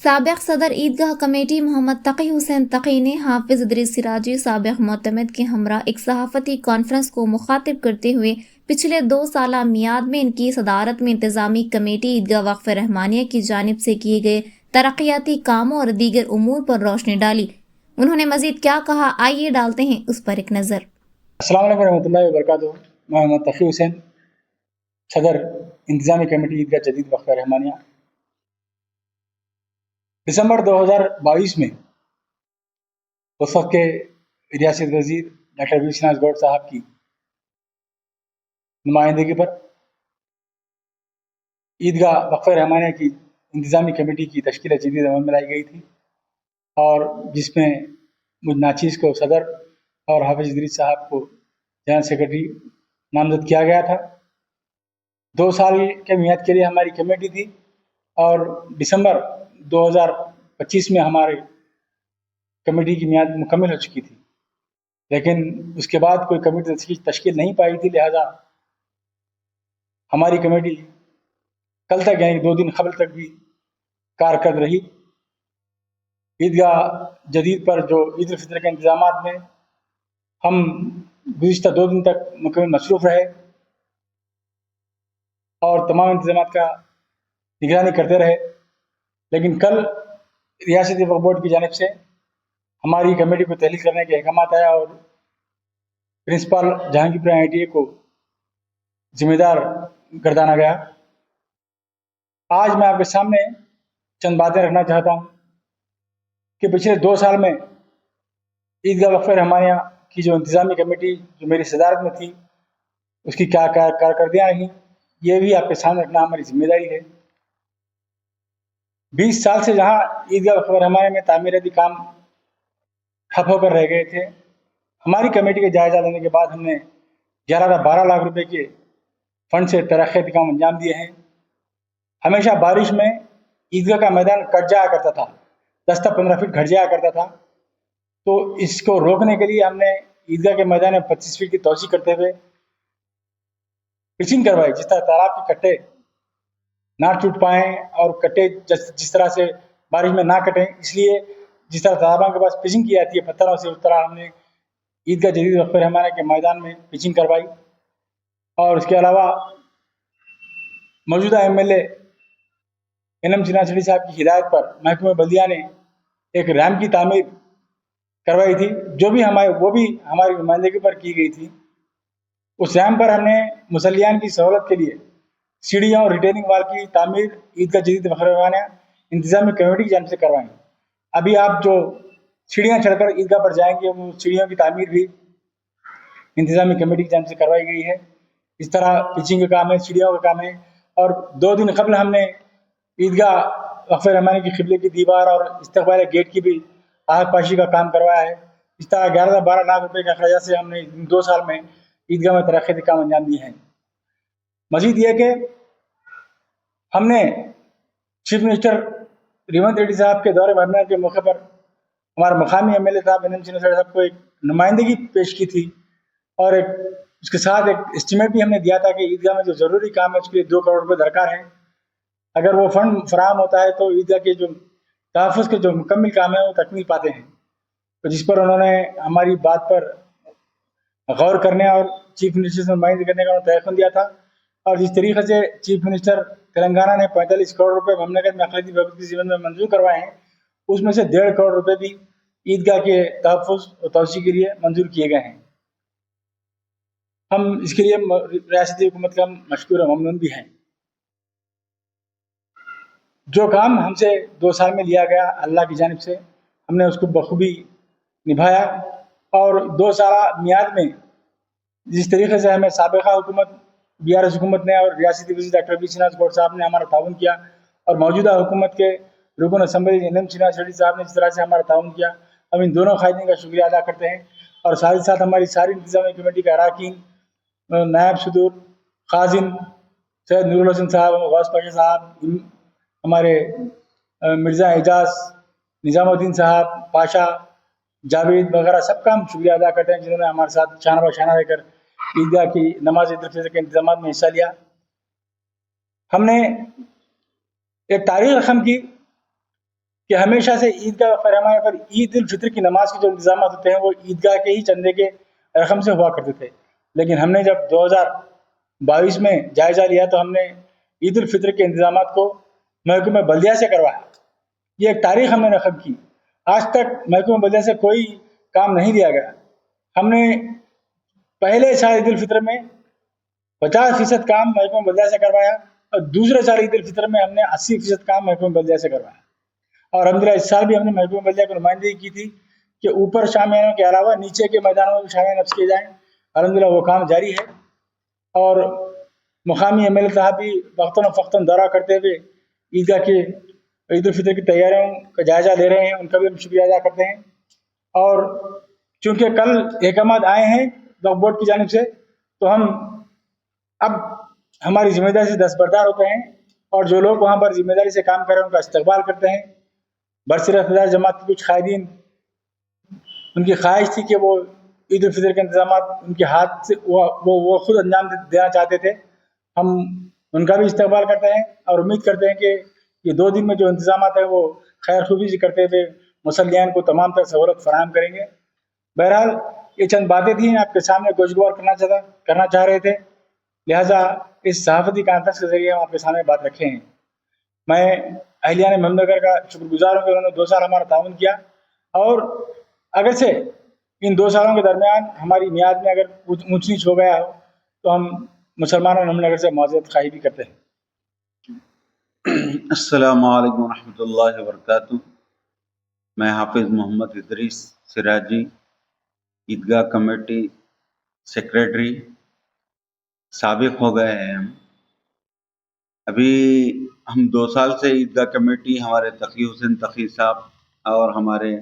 سابق صدر عیدگاہ کمیٹی محمد تقی حسین تقی نے حافظ ادریس سراجی سابق معتمد کے ہمراہ ایک صحافتی کانفرنس کو مخاطب کرتے ہوئے پچھلے 2 سالہ میعاد میں ان کی صدارت میں انتظامی کمیٹی عیدگاہ وقف رحمانیہ کی جانب سے کیے گئے ترقیاتی کاموں اور دیگر امور پر روشنی ڈالی۔ انہوں نے مزید کیا کہا، آئیے ڈالتے ہیں اس پر ایک نظر۔ السلام علیکم ورحمۃ اللہ وبرکاتہ۔ میں محمد تقی حسین، صدر انتظامی کمیٹی عیدگاہ جدید وقف رحمانیہ۔ دسمبر 2022 میں اس وقت کے ریاست وزیر ڈاکٹر وشناس گوڈ صاحب کی نمائندگی پر عیدگاہ وقف رحمانیہ کی انتظامی کمیٹی کی تشکیل جدید عمل میں لائی گئی تھی، اور جس میں مجھ ناچیز کو صدر اور حافظ ادریس صاحب کو جنرل سیکرٹری نامزد کیا گیا تھا۔ 2 سال کے میعاد کے لیے ہماری کمیٹی تھی، اور دسمبر 2025 میں ہماری کمیٹی کی میعاد مکمل ہو چکی تھی، لیکن اس کے بعد کوئی کمیٹی تشکیل نہیں پائی تھی، لہذا ہماری کمیٹی کل تک یعنی 2 دن قبل تک بھی کارکرد رہی۔ عیدگاہ جدید پر جو عید الفطر کے انتظامات میں ہم گزشتہ 2 دن تک مکمل مصروف رہے اور تمام انتظامات کا نگرانی کرتے رہے، لیکن کل ریاستی وقف بورڈ کی جانب سے ہماری کمیٹی کو تحلیل کرنے کے احکامات آیا اور پرنسپل جہانگیر IITA کو ذمہ دار گردانا گیا۔ آج میں آپ کے سامنے چند باتیں رکھنا چاہتا ہوں کہ پچھلے 2 سال میں عیدگاہ وقف رحمانیہ کی جو انتظامی کمیٹی جو میری صدارت میں تھی، اس کی کیا کارکردگیاں رہیں، یہ بھی آپ کے سامنے رکھنا ہماری ذمہ داری ہے۔ 20 سال سے جہاں عیدگاہ وقف رحمانیہ میں تعمیراتی کام ٹھپ ہو کر رہ گئے تھے، ہماری کمیٹی کے جائزہ لینے کے بعد ہم نے 12 لاکھ روپے کے فنڈ سے ترقیاتی کام انجام دیے ہیں۔ ہمیشہ بارش میں عیدگاہ کا میدان کٹ جایا کرتا تھا، 10 تا 15 فٹ گھٹ جایا کرتا تھا، تو اس کو روکنے کے لیے ہم نے عیدگاہ کے میدان میں 25 فٹ کی توسیع کرتے ہوئے پچنگ کروائی، جس طرح تالاب کے کٹے نہ ٹوٹ پائیں اور کٹے جس طرح سے بارش میں نہ کٹیں، اس لیے جس طرح تالابوں کے پاس پچنگ کی جاتی ہے پتھروں سے، اس طرح ہم نے عیدگاہ جدید وقف رحمانیہ کے میدان میں پچنگ کروائی۔ اور اس کے علاوہ موجودہ MLA NM سنہا صاحب کی ہدایت پر محکمہ بلدیہ نے ایک ریمپ کی تعمیر کروائی تھی، وہ بھی ہماری نمائندگی پر کی گئی تھی۔ اس ریمپ پر ہم نے مسلیان کی سہولت کے لیے سیڑھیاں اور ریٹیننگ وال کی تعمیر عیدگاہ جدید وقف رحمانیہ انتظامی کمیٹی کی جانب سے کروائیں۔ ابھی آپ جو سیڑھیاں چڑھ کر عیدگاہ پر جائیں گے، وہ سیڑھیوں کی تعمیر بھی انتظامی کمیٹی کی جانب سے کروائی گئی ہے۔ اس طرح پچنگ کا کام ہے، سیڑھیوں کا کام ہے، اور 2 دن قبل ہم نے عیدگاہ وقف رحمانیہ کی قبلے کی دیوار اور استقبال گیٹ کی بھی آہک پاشی کا کام کروایا ہے۔ اس طرح 12 لاکھ روپے کے اخراجات سے ہم نے 2 سال میں عیدگاہ میں ترقیاتی کام انجام دیے ہیں۔ مزید یہ کہ ہم نے چیف منسٹر ریونت ریڈی صاحب کے دورہ مہمان کے موقع پر ہمارے مقامی MLA صاحب NM سنہا صاحب کو ایک نمائندگی پیش کی تھی، اور اس کے ساتھ ایک اسٹیمیٹ بھی ہم نے دیا تھا کہ عیدگاہ میں جو ضروری کام ہے اس کے لیے 2 کروڑ روپے درکار ہیں۔ اگر وہ فنڈ فراہم ہوتا ہے تو عیدگاہ کے جو تحفظ کے جو مکمل کام ہیں وہ تکمیل پاتے ہیں، تو جس پر انہوں نے ہماری بات پر غور کرنے اور چیف منسٹر سے نمائندگی کرنے کا تیقن دیا تھا، اور جس طریقے سے چیف منسٹر تلنگانہ نے 45 کروڑ روپے مملکت میں اقلیتی بہبود کی ضمن میں منظور کروائے ہیں، اس میں سے 1.5 کروڑ روپے بھی عیدگاہ کے تحفظ اور توسیع کے لیے منظور کیے گئے ہیں۔ ہم اس کے لیے ریاستی حکومت کا مشکور اور ممنون بھی ہیں۔ جو کام ہم سے 2 سال میں لیا گیا، اللہ کی جانب سے ہم نے اس کو بخوبی نبھایا، اور 2 سالہ میعاد میں جس طریقے سے ہمیں سابقہ حکومت BRS حکومت نے اور ریاستی وزیر ڈاکٹر وشناس گوڈ صاحب نے ہمارا تعاون کیا، اور موجودہ حکومت کے رکن اسمبلی NM سنہا صاحب نے جس طرح سے ہمارا تعاون کیا، ہم ان دونوں قائدین کا شکریہ ادا کرتے ہیں۔ اور ساتھ ہی ساتھ ہماری ساری انتظامی کمیٹی کے اراکین، نائب صدور، خازن سید نور الحسن صاحب، غوث پاشا صاحب، ہمارے مرزا اعجاز، نظام الدین صاحب، پاشا، جاوید وغیرہ سب کا ہم شکریہ ادا کرتے ہیں، جنہوں نے ہمارے ساتھ شانہ بہ شانہ رہ کر عیدگاہ کی نماز عید الفطر کے انتظامات میں حصہ لیا۔ ہم نے ایک تاریخ رقم کی کہ ہمیشہ سے عیدگاہ فرمایا پر عید الفطر کی نماز کے جو انتظامات ہوتے ہیں وہ عیدگاہ کے ہی چندے کے رقم سے ہوا کرتے تھے، لیکن ہم نے جب 2022 میں جائزہ لیا تو ہم نے عید الفطر کے انتظامات کو محکمہ بلدیہ سے کروایا. یہ ایک تاریخ ہم نے رقم کی. آج تک محکمہ بلدیہ سے کوئی کام نہیں لیا گیا. ہم نے پہلے سال عید الفطر میں 50% کام محکمہ بلدیہ سے کروایا اور دوسرے سال عید الفطر میں ہم نے 80% کام محکمہ بلدیہ سے کروایا. اور الحمدللہ اس سال بھی ہم نے محکمہ بلدیہ کو نمائندگی کی تھی کہ اوپر شامیانوں کے علاوہ نیچے کے میدانوں میں بھی شامیان نصب کیے جائیں. الحمدللہ وہ کام جاری ہے اور مقامی ایم ایل اے صاحب بھی وقتاً فوقتاً دورہ کرتے ہوئے عیدگاہ کے عید الفطر کی تیاریوں کا جائزہ لے رہے ہیں. ان کا بھی ہم شکریہ ادا کرتے ہیں. اور چونکہ کل احکامات آئے ہیں وقف بورڈ کی جانب سے تو ہم اب ہماری ذمہ داری سے دستبردار ہوتے ہیں اور جو لوگ وہاں پر ذمہ داری سے کام کر رہے ہیں ان کا استقبال کرتے ہیں. برسر جماعت کے کچھ قائدین ان کی خواہش تھی کہ وہ عید الفطر کے انتظامات ان کے ہاتھ سے وہ خود انجام دینا چاہتے تھے. ہم ان کا بھی استقبال کرتے ہیں اور امید کرتے ہیں کہ یہ 2 دن میں جو انتظامات ہیں وہ خیر خوبی سے کرتے ہوئے مسلیان کو تمام تر سہولت فراہم کریں گے. بہرحال یہ چند باتیں تھیں آپ کے سامنے گوشگوار کرنا چاہ رہے تھے، لہٰذا اس صحافتی کانفرنس کے ذریعے ہم آپ کے سامنے بات رکھے ہیں. میں اہلیان محمد نگر کا شکر گزار ہوں کہ انہوں نے 2 سال ہمارا تعاون کیا اور اگرچہ ان 2 سالوں کے درمیان ہماری میعاد میں اگر اونچ نیچ ہو گیا ہو تو ہم مسلمانوں محمد نگر سے معذرت خواہی بھی کرتے ہیں. السلام علیکم ورحمۃ اللہ وبرکاتہ. میں حافظ محمد ادریس سراجی، عیدگاہ کمیٹی سیکریٹری سابق ہو گئے ہیں. ابھی ہم 2 سال سے عیدگاہ کمیٹی ہمارے تقی حسین تقی صاحب اور ہمارے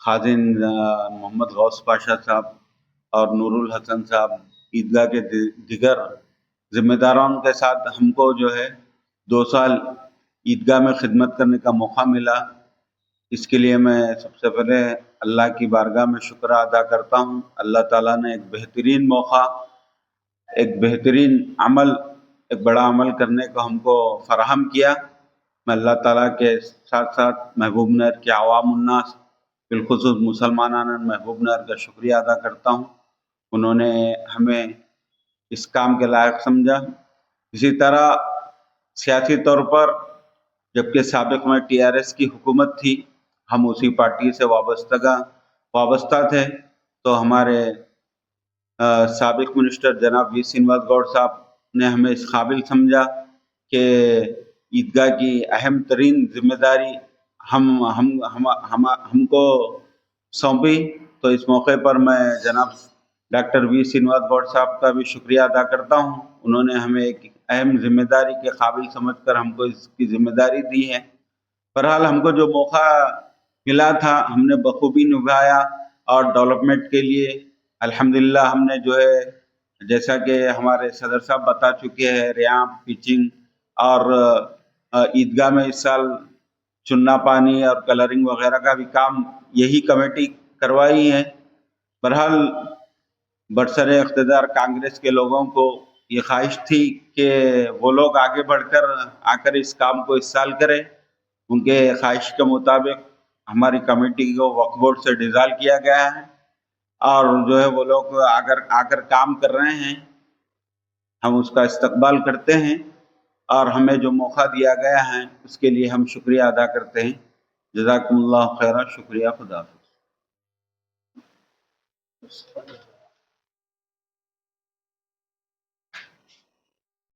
خازن محمد غوث پاشا صاحب اور نور الحسن صاحب عیدگاہ کے دیگر ذمہ داران کے ساتھ ہم کو جو ہے 2 سال عیدگاہ میں خدمت کرنے کا موقع ملا. اس کے لیے میں سب سے پہلے اللہ کی بارگاہ میں شکر ادا کرتا ہوں. اللہ تعالیٰ نے ایک بہترین موقع، ایک بہترین عمل، ایک بڑا عمل کرنے کو ہم کو فراہم کیا. میں اللہ تعالیٰ کے ساتھ ساتھ محبوب نگر کے عوام الناس بالخصوص مسلمانان محبوب نگر کا شکریہ ادا کرتا ہوں. انہوں نے ہمیں اس کام کے لائق سمجھا. اسی طرح سیاسی طور پر جبکہ سابق میں TRS کی حکومت تھی، ہم اسی پارٹی سے وابستہ تھے، تو ہمارے سابق منسٹر جناب وی سینواس گوڑ صاحب نے ہمیں اس قابل سمجھا کہ عیدگاہ کی اہم ترین ذمہ داری ہم کو سونپی. تو اس موقع پر میں جناب ڈاکٹر وی سینواس گوڑ صاحب کا بھی شکریہ ادا کرتا ہوں. انہوں نے ہمیں ایک اہم ذمہ داری کے قابل سمجھ کر ہم کو اس کی ذمہ داری دی ہے. بہرحال ہم کو جو موقع ملا تھا ہم نے بخوبی نبھایا اور ڈیولپمنٹ کے لیے الحمدللہ ہم نے جو ہے جیسا کہ ہمارے صدر صاحب بتا چکے ہیں ریامپ، پچنگ اور عیدگاہ میں اس سال چننا پانی اور کلرنگ وغیرہ کا بھی کام یہی کمیٹی کروائی ہے. بہرحال برسر اقتدار کانگریس کے لوگوں کو یہ خواہش تھی کہ وہ لوگ آگے بڑھ کر آ کر اس کام کو اس سال کریں. ان کے خواہش کے مطابق ہماری کمیٹی کو وقف بورڈ سے ڈیزالو کیا گیا ہے اور جو ہے وہ لوگ آ کر کام کر رہے ہیں. ہم اس کا استقبال کرتے ہیں اور ہمیں جو موقع دیا گیا ہے اس کے لیے ہم شکریہ ادا کرتے ہیں. جزاکم اللہ خیرہ. شکریہ. خدا حافظ.